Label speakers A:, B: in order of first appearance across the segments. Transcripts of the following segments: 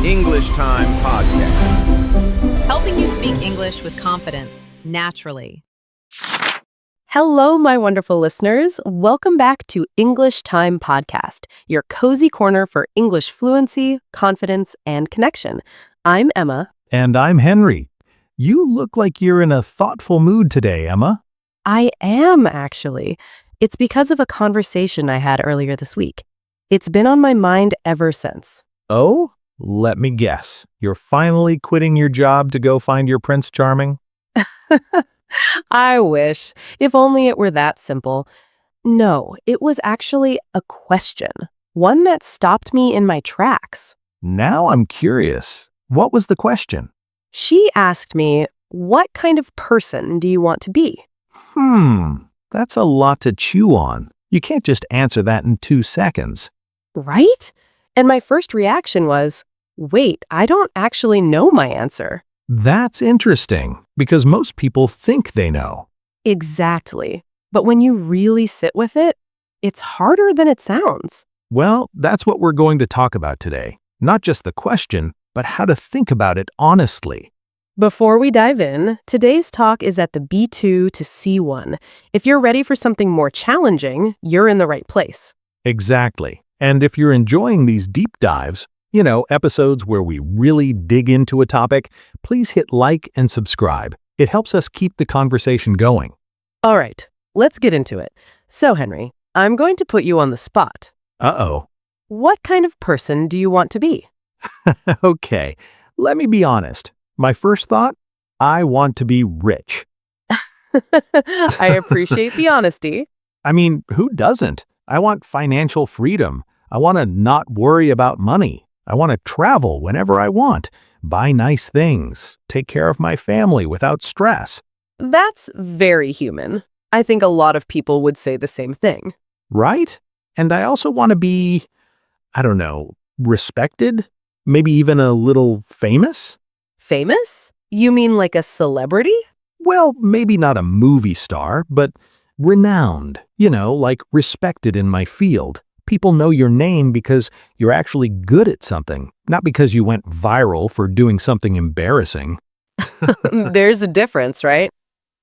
A: English Time Podcast.
B: Helping you speak English with confidence, naturally.
C: Hello, my wonderful listeners. Welcome back to English Time Podcast, your cozy corner for English fluency, confidence, and connection. I'm Emma.
D: And I'm Henry. You look like you're in a thoughtful mood today, Emma.
C: I am, actually. It's because of a conversation I had earlier this week. It's been on my mind ever since.
D: Oh? Let me guess. You're finally quitting your job to go find your Prince Charming?
C: I wish. If only it were that simple. No, it was actually a question. One that stopped me in my tracks.
D: Now I'm curious. What was the question?
C: She asked me, what kind of person do you want to be?
D: That's a lot to chew on. You can't just answer that in 2 seconds.
C: Right? And my first reaction was, wait, I don't actually know my answer.
D: That's interesting, because most people think they know.
C: Exactly. But when you really sit with it, it's harder than it sounds.
D: Well, that's what we're going to talk about today. Not just the question, but how to think about it honestly.
C: Before we dive in, today's talk is at the B2 to C1. If you're ready for something more challenging, you're in the right place.
D: Exactly. And if you're enjoying these deep dives, episodes where we really dig into a topic, please hit like and subscribe. It helps us keep the conversation going.
C: All right, let's get into it. So, Henry, I'm going to put you on the spot.
D: Uh-oh.
C: What kind of person do you want to be?
D: Okay, let me be honest. My first thought, I want to be rich.
C: I appreciate the honesty.
D: I mean, who doesn't? I want financial freedom. I want to not worry about money. I want to travel whenever I want, buy nice things, take care of my family without stress.
C: That's very human. I think a lot of people would say the same thing.
D: Right? And I also want to be, respected? Maybe even a little famous?
C: Famous? You mean like a celebrity?
D: Well, maybe not a movie star, but renowned, like respected in my field. People know your name because you're actually good at something, not because you went viral for doing something embarrassing.
C: There's a difference, right?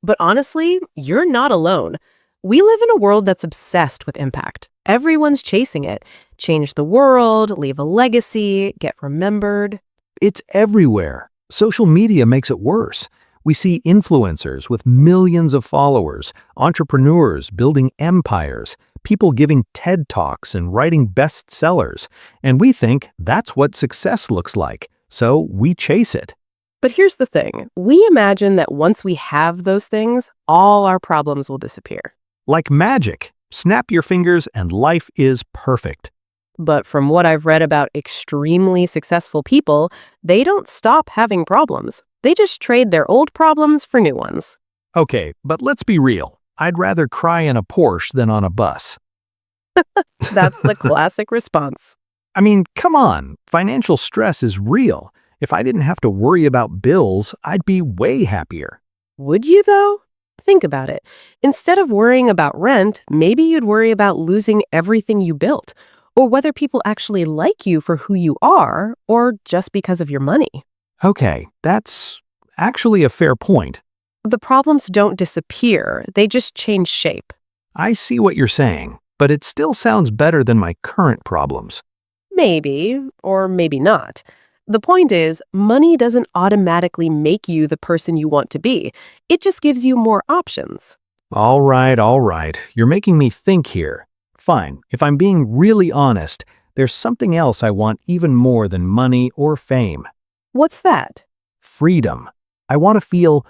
C: But honestly, you're not alone. We live in a world that's obsessed with impact. Everyone's chasing it. Change the world, leave a legacy, get remembered.
D: It's everywhere. Social media makes it worse. We see influencers with millions of followers, entrepreneurs building empires, people giving TED Talks and writing bestsellers, and we think that's what success looks like, so we chase it.
C: But here's the thing. We imagine that once we have those things, all our problems will disappear.
D: Like magic. Snap your fingers and life is perfect.
C: But from what I've read about extremely successful people, they don't stop having problems. They just trade their old problems for new ones.
D: Okay, but let's be real. I'd rather cry in a Porsche than on a bus.
C: That's the classic response.
D: I mean, come on. Financial stress is real. If I didn't have to worry about bills, I'd be way happier.
C: Would you, though? Think about it. Instead of worrying about rent, maybe you'd worry about losing everything you built, or whether people actually like you for who you are, or just because of your money.
D: Okay, that's actually a fair point.
C: The problems don't disappear, they just change shape.
D: I see what you're saying, but it still sounds better than my current problems.
C: Maybe, or maybe not. The point is, money doesn't automatically make you the person you want to be. It just gives you more options.
D: All right. You're making me think here. Fine, if I'm being really honest, there's something else I want even more than money or fame.
C: What's that?
D: Freedom. I want to feel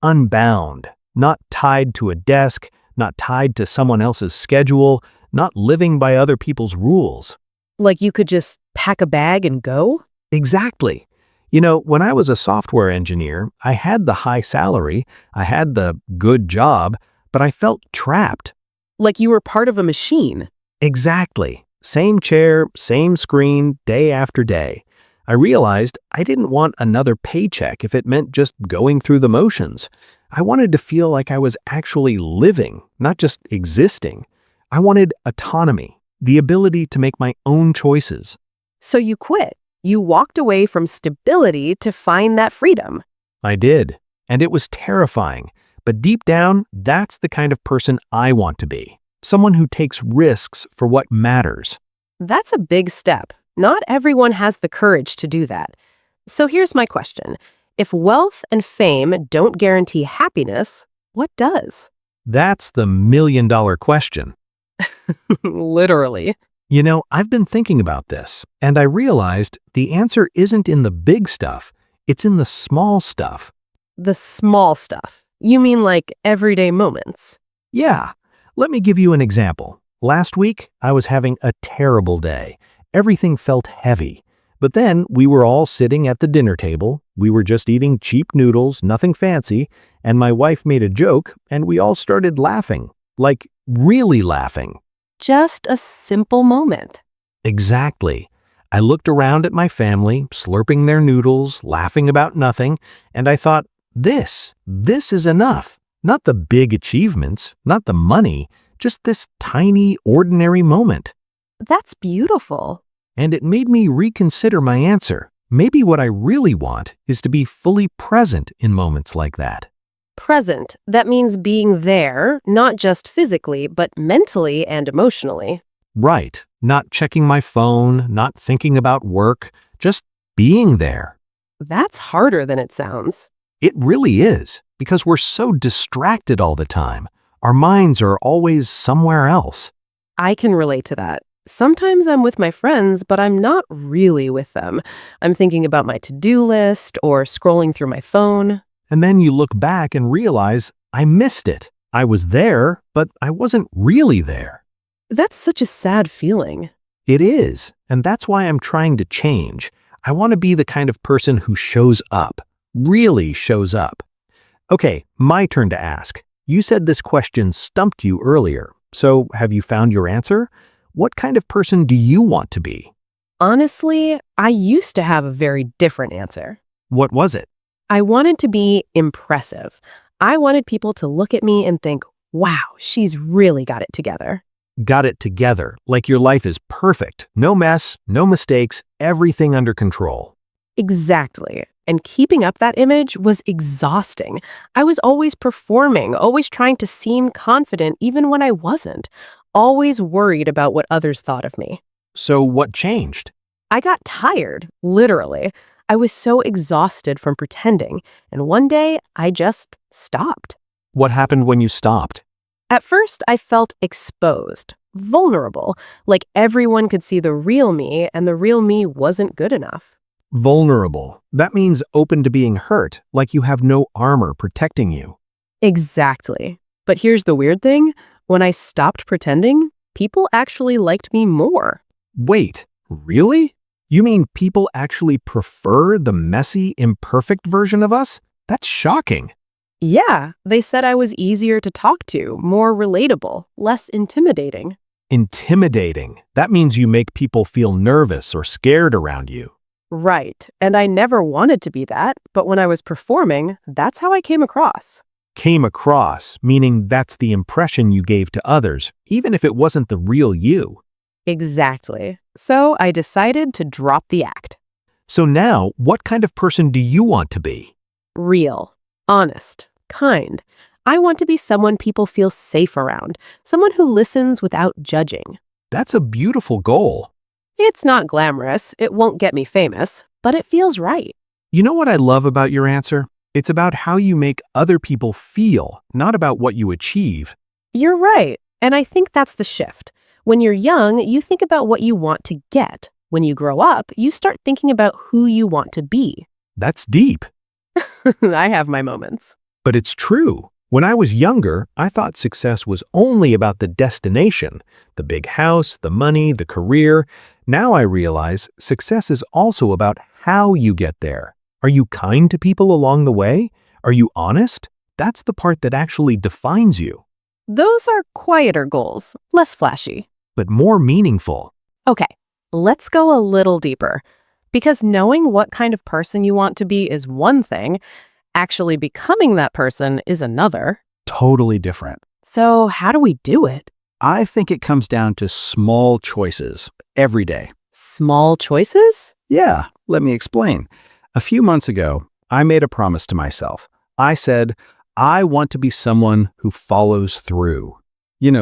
D: unbound, not tied to a desk, not tied to someone else's schedule, not living by other people's rules.
C: Like you could just pack a bag and go?
D: Exactly. When I was a software engineer, I had the high salary, I had the good job, but I felt trapped.
C: Like you were part of a machine.
D: Exactly. Same chair, same screen, day after day. I realized I didn't want another paycheck if it meant just going through the motions. I wanted to feel like I was actually living, not just existing. I wanted autonomy, the ability to make my own choices.
C: So you quit. You walked away from stability to find that freedom.
D: I did, and it was terrifying. But deep down, that's the kind of person I want to be. Someone who takes risks for what matters.
C: That's a big step. Not everyone has the courage to do that. So here's my question. If wealth and fame don't guarantee happiness, what does?
D: That's the million-dollar question.
C: Literally.
D: You know, I've been thinking about this, and I realized the answer isn't in the big stuff, it's in the small stuff.
C: The small stuff. You mean like everyday moments?
D: Yeah, let me give you an example. Last week, I was having a terrible day. Everything felt heavy. But then we were all sitting at the dinner table. We were just eating cheap noodles, nothing fancy, and my wife made a joke, and we all started laughing. Like, really laughing.
C: Just a simple moment.
D: Exactly. I looked around at my family, slurping their noodles, laughing about nothing, and I thought, this is enough. Not the big achievements, not the money, just this tiny, ordinary moment.
C: That's beautiful.
D: And it made me reconsider my answer. Maybe what I really want is to be fully present in moments like that.
C: Present. That means being there, not just physically, but mentally and emotionally.
D: Right. Not checking my phone, not thinking about work, just being there.
C: That's harder than it sounds.
D: It really is, because we're so distracted all the time. Our minds are always somewhere else.
C: I can relate to that. Sometimes I'm with my friends, but I'm not really with them. I'm thinking about my to-do list or scrolling through my phone.
D: And then you look back and realize, I missed it. I was there, but I wasn't really there.
C: That's such a sad feeling.
D: It is, and that's why I'm trying to change. I want to be the kind of person who shows up, really shows up. Okay, my turn to ask. You said this question stumped you earlier, so have you found your answer? What kind of person do you want to be?
C: Honestly, I used to have a very different answer.
D: What was it?
C: I wanted to be impressive. I wanted people to look at me and think, wow, she's really got it together.
D: Got it together, like your life is perfect. No mess, no mistakes, everything under control.
C: Exactly. And keeping up that image was exhausting. I was always performing, always trying to seem confident even when I wasn't, always worried about what others thought of me.
D: So what changed?
C: I got tired, literally. I was so exhausted from pretending, and one day I just stopped.
D: What happened when you stopped?
C: At first, I felt exposed, vulnerable, like everyone could see the real me and the real me wasn't good enough.
D: Vulnerable. That means open to being hurt, like you have no armor protecting you.
C: Exactly. But here's the weird thing. When I stopped pretending, people actually liked me more.
D: Wait, really? You mean people actually prefer the messy, imperfect version of us? That's shocking.
C: Yeah, they said I was easier to talk to, more relatable, less intimidating.
D: Intimidating. That means you make people feel nervous or scared around you.
C: Right, and I never wanted to be that, but when I was performing, that's how I came across.
D: Came across, meaning that's the impression you gave to others, even if it wasn't the real you.
C: Exactly. So I decided to drop the act.
D: So now, what kind of person do you want to be?
C: Real, honest, kind. I want to be someone people feel safe around, someone who listens without judging.
D: That's a beautiful goal.
C: It's not glamorous, it won't get me famous, but it feels right.
D: You know what I love about your answer? It's about how you make other people feel, not about what you achieve.
C: You're right, and I think that's the shift. When you're young, you think about what you want to get. When you grow up, you start thinking about who you want to be.
D: That's deep.
C: I have my moments.
D: But it's true. When I was younger, I thought success was only about the destination, the big house, the money, the career. Now I realize success is also about how you get there. Are you kind to people along the way? Are you honest? That's the part that actually defines you.
C: Those are quieter goals, less flashy.
D: But more meaningful.
C: Okay, let's go a little deeper. Because knowing what kind of person you want to be is one thing, actually becoming that person is another.
E: Totally different.
C: So how do we do it?
E: I think it comes down to small choices every day.
C: Small choices?
D: Yeah, let me explain. A few months ago, I made a promise to myself. I said, I want to be someone who follows through.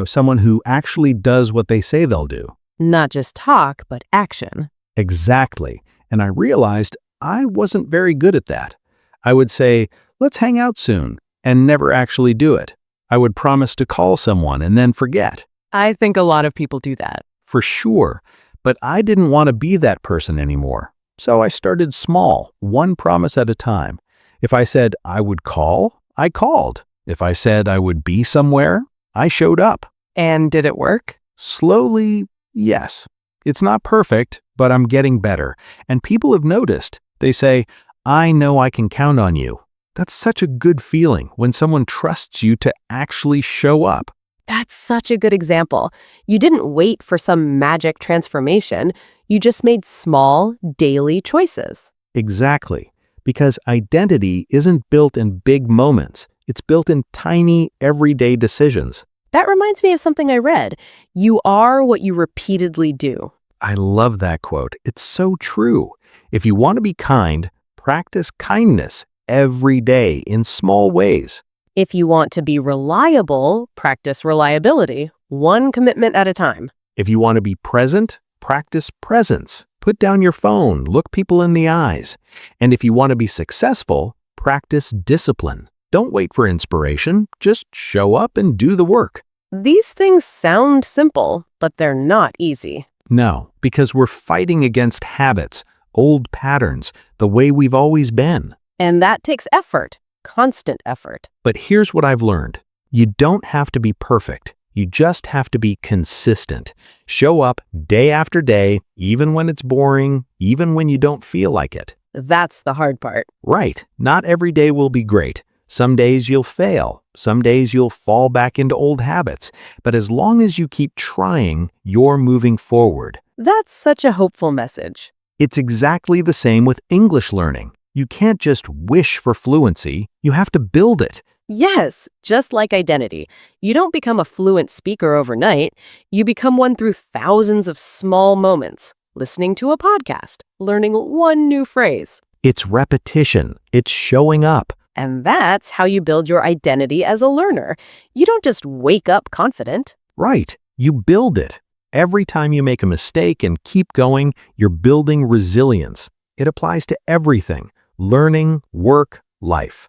D: Someone who actually does what they say they'll do.
C: Not just talk, but action.
D: Exactly. And I realized I wasn't very good at that. I would say, let's hang out soon, and never actually do it. I would promise to call someone and then forget.
C: I think a lot of people do that.
D: For sure. But I didn't want to be that person anymore. So I started small, one promise at a time. If I said I would call, I called. If I said I would be somewhere, I showed up.
C: And did it work?
D: Slowly, yes. It's not perfect, but I'm getting better. And people have noticed. They say, I know I can count on you. That's such a good feeling when someone trusts you to actually show up.
C: That's such a good example. You didn't wait for some magic transformation. You just made small, daily choices.
D: Exactly. Because identity isn't built in big moments. It's built in tiny, everyday decisions.
C: That reminds me of something I read. You are what you repeatedly do.
D: I love that quote. It's so true. If you want to be kind, practice kindness every day in small ways.
C: If you want to be reliable, practice reliability, one commitment at a time.
D: If you want to be present, practice presence. Put down your phone, look people in the eyes. And if you want to be successful, practice discipline. Don't wait for inspiration, just show up and do the work.
C: These things sound simple, but they're not easy.
D: No, because we're fighting against habits, old patterns, the way we've always been.
C: And that takes effort, constant effort.
D: But here's what I've learned. You don't have to be perfect. You just have to be consistent. Show up day after day, even when it's boring, even when you don't feel like it.
C: That's the hard part.
D: Right. Not every day will be great. Some days you'll fail. Some days you'll fall back into old habits. But as long as you keep trying, you're moving forward.
C: That's such a hopeful message.
D: It's exactly the same with English learning. You can't just wish for fluency. You have to build it.
C: Yes, just like identity. You don't become a fluent speaker overnight. You become one through thousands of small moments. Listening to a podcast, learning one new phrase.
D: It's repetition. It's showing up.
C: And that's how you build your identity as a learner. You don't just wake up confident.
D: Right. You build it. Every time you make a mistake and keep going, you're building resilience. It applies to everything: learning, work, life.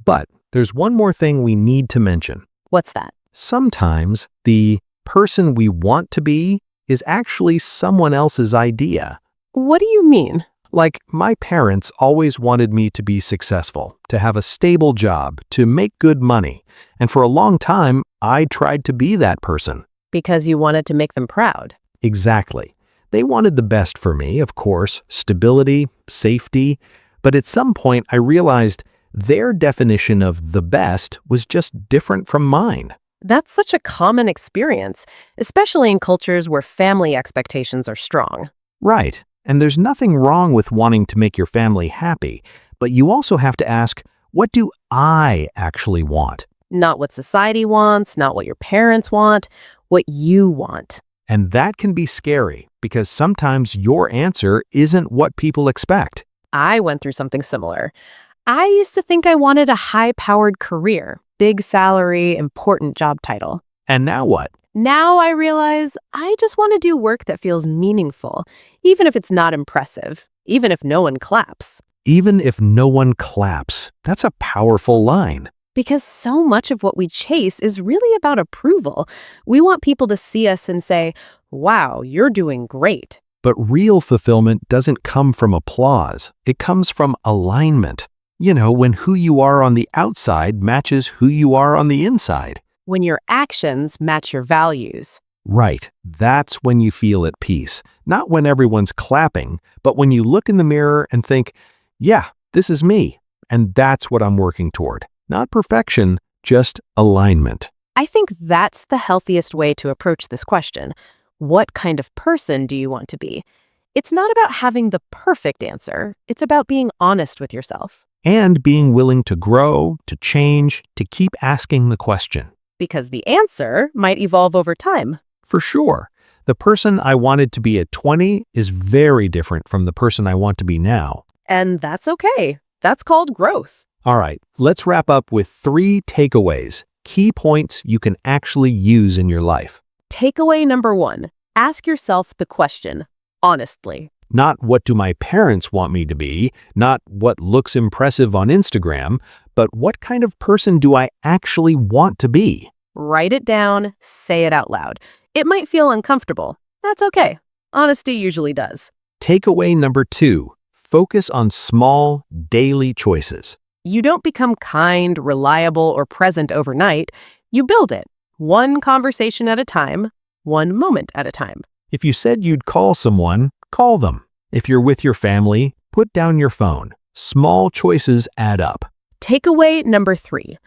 D: But there's one more thing we need to mention.
C: What's that?
D: Sometimes the person we want to be is actually someone else's idea.
C: What do you mean?
D: Like, my parents always wanted me to be successful, to have a stable job, to make good money. And for a long time, I tried to be that person.
C: Because you wanted to make them proud.
D: Exactly. They wanted the best for me, of course, stability, safety. But at some point, I realized their definition of the best was just different from mine.
C: That's such a common experience, especially in cultures where family expectations are strong.
D: Right. And there's nothing wrong with wanting to make your family happy, but you also have to ask, what do I actually want?
C: Not what society wants, not what your parents want, what you want.
D: And that can be scary because sometimes your answer isn't what people expect.
C: I went through something similar. I used to think I wanted a high-powered career, big salary, important job title.
D: And now what?
C: Now I realize I just want to do work that feels meaningful, even if it's not impressive, even if no one claps.
D: Even if no one claps. That's a powerful line.
C: Because so much of what we chase is really about approval. We want people to see us and say, wow, you're doing great.
D: But real fulfillment doesn't come from applause. It comes from alignment. When who you are on the outside matches who you are on the inside.
C: When your actions match your values.
D: Right. That's when you feel at peace. Not when everyone's clapping, but when you look in the mirror and think, yeah, this is me. And that's what I'm working toward. Not perfection, just alignment.
C: I think that's the healthiest way to approach this question. What kind of person do you want to be? It's not about having the perfect answer. It's about being honest with yourself.
D: And being willing to grow, to change, to keep asking the question.
C: Because the answer might evolve over time.
D: For sure. The person I wanted to be at 20 is very different from the person I want to be now.
C: And that's okay. That's called growth.
D: All right, let's wrap up with 3 takeaways, key points you can actually use in your life.
C: Takeaway number 1, ask yourself the question, honestly.
D: Not what do my parents want me to be, not what looks impressive on Instagram, but what kind of person do I actually want to be?
C: Write it down, say it out loud. It might feel uncomfortable. That's okay. Honesty usually does.
D: Takeaway number 2, focus on small, daily choices.
C: You don't become kind, reliable, or present overnight. You build it, one conversation at a time, one moment at a time.
D: If you said you'd call someone, call them. If you're with your family, put down your phone. Small choices add up.
C: Takeaway number 3,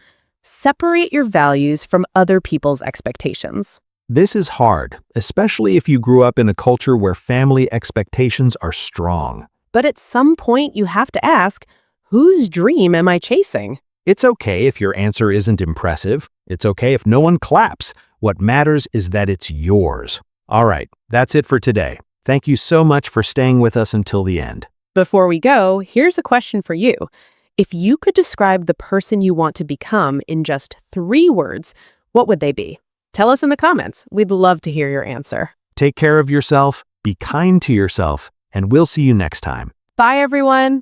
C: separate your values from other people's expectations.
D: This is hard, especially if you grew up in a culture where family expectations are strong.
C: But at some point, you have to ask, whose dream am I chasing?
D: It's okay if your answer isn't impressive. It's okay if no one claps. What matters is that it's yours. All right, that's it for today. Thank you so much for staying with us until the end.
C: Before we go, here's a question for you. If you could describe the person you want to become in just 3 words, what would they be? Tell us in the comments. We'd love to hear your answer.
D: Take care of yourself, be kind to yourself, and we'll see you next time.
C: Bye, everyone.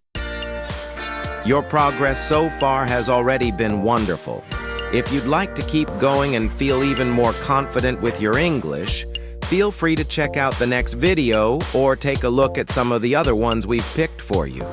A: Your progress so far has already been wonderful. If you'd like to keep going and feel even more confident with your English, feel free to check out the next video or take a look at some of the other ones we've picked for you.